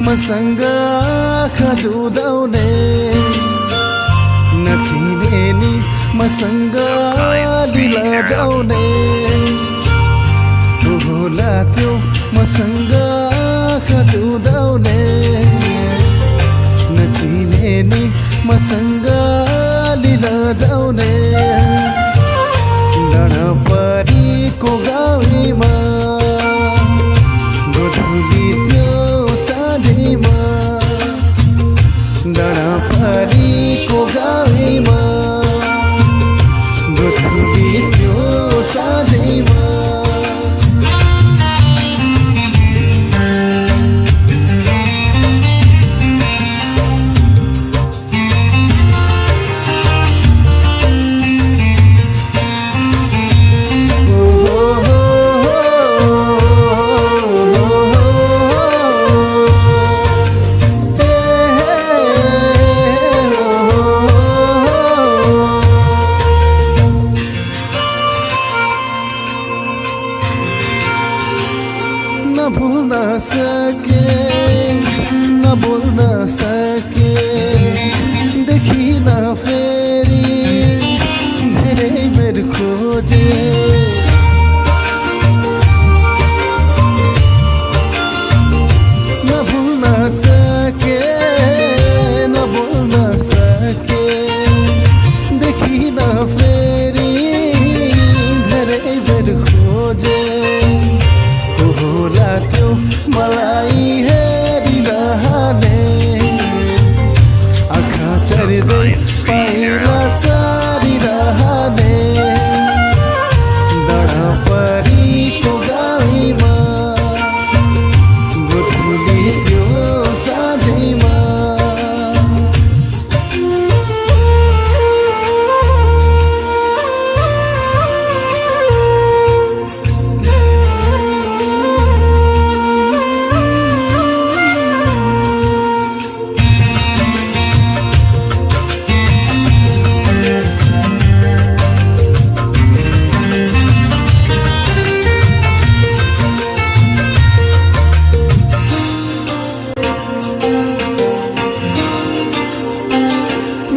मसँग खजुदाउने नचिने नि मसँग लजाउने होला त्यो मसँग खजुदाउने नचिने नि मसँग लजाउने डणपरीको गाउँमा गोधुली त्यो साँझमा डणपरीको गाउँमा गोधुली त्यो साँझमा भुल्न सके न बोल्न सके देखिन फेरि धेरै बेर खोजे न भुल्न सके न बोल्न सके देखिन फेरि धेरै बेर खोजे होला त्यो मलाई हेरिरहने आँखा चर्दै पाइला सारिरहने डणपरीको गाउँमा गोधुली त्यो साँझमा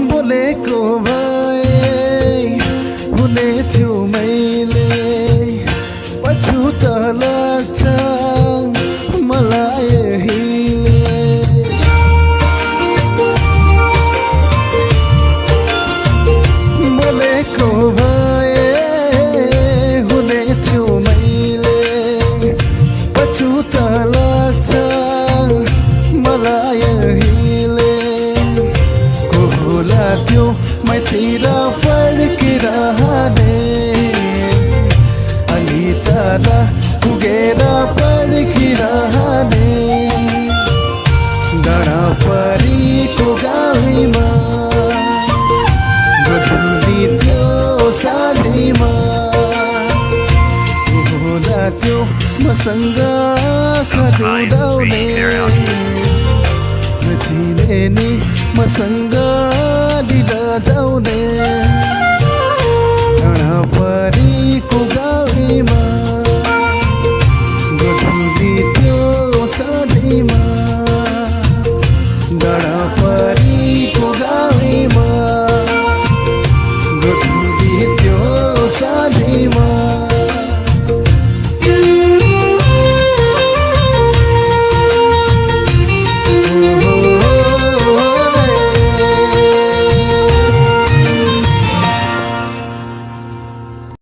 बोलेको भए हुने थियो मैले पछुत लाग्छ मलाई हिले बोलेको भए हुने थियो मैले पछुत लाग्छ मलाई हिले होला त्यो मैतिर फर्किरहने अलि तल पुगेर फर्किरहने डणपरीको गाउँमा गोधुली त्यो साँझमा होला त्यो मसँग खजुदाउने नचिने नि मसँग